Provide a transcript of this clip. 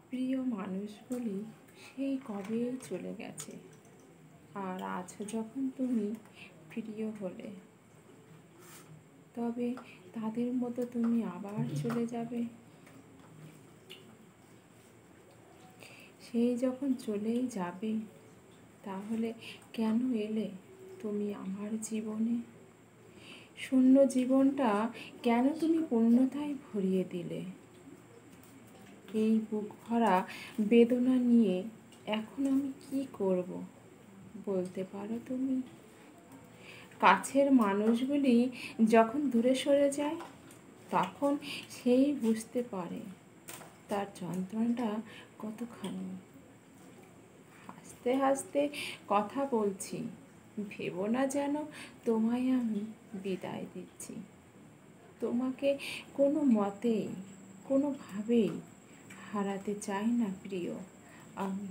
প্রিয় মানুষগুলি সেই কবেই চলে গেছে, আর আজ যখন তুমি প্রিয় হলে, তবে তাদের মতো তুমি আবার চলে যাবে? সেই যখন চলেই যাবে, তাহলে কেন এলে তুমি আমার জীবনে? শূন্য জীবনটা কেন তুমি পূর্ণতায় ভরিয়ে দিলে? এই বুক ভরা বেদনা নিয়ে এখন আমি কি করব, বলতে পারো তুমি? কাছের মানুষগুলি যখন দূরে সরে যায়, তখন সেই বুঝতে পারে তার যন্ত্রণাটা কতখানি। হাসতে হাসতে কথা বলছি, ভেবো না যেন তোমায় আমি বিদায় দিচ্ছি। তোমাকে কোনো মতেই, কোনোভাবেই হারাতে চাই না প্রিয় আমি।